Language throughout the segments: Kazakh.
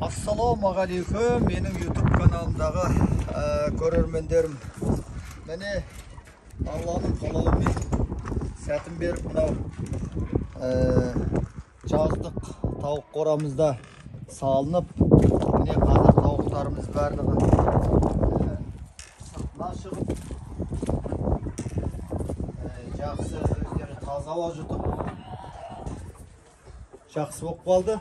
Assalamualaikum, mening YouTube kanalımdağı көрермендерім. Mene Allah'ın kalağымен sәтін беріп мынау жаздық tavuk qoramızda salınıp, mene қазір tavuklarımız барлығы sırtına шығып, жақсы өздері таза ауа жұтып, жақсы болып қалды.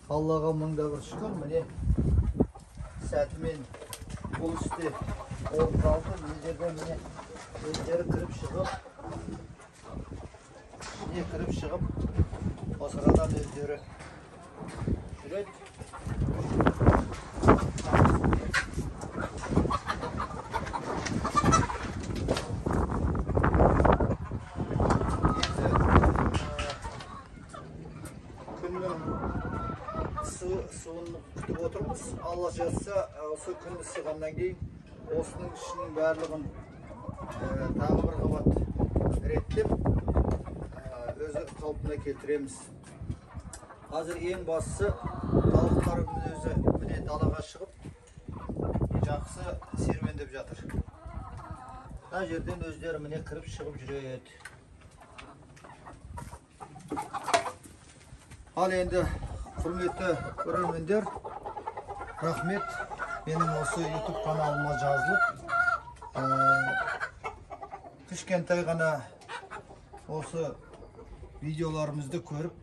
Allah'a mыңда bir şükür. Mene sәтімен бұл істе болып қалды. Мына жерде міне өздері кіріп шығып, осырадан өздері жүреді. Суын күтіп отырмыз. Алла жазса, осы күн ысығаннан кейін осының ішінің барлығын тағы бір қабат реттеп, өзі қалпына келтіреміз. Қазір ең бастысы тауықтарымыз өзі міне далаға шығып, жақсы серуендеп жатыр. Мына жерден өздері міне кіріп шығып жүреді. Ал енді құрметті көрермендер, рахмет, менің осы YouTube каналыма жазылып, кішкентай ғана осы видеоларымызды көріп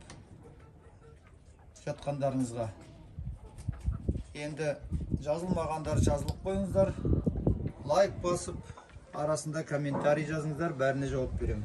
жатқандарыңызға. Енді жазылмағандар жазылып қойыңыздар, лайк басып, арасында комментарий жазыңыздар, бәріне жауап беремін.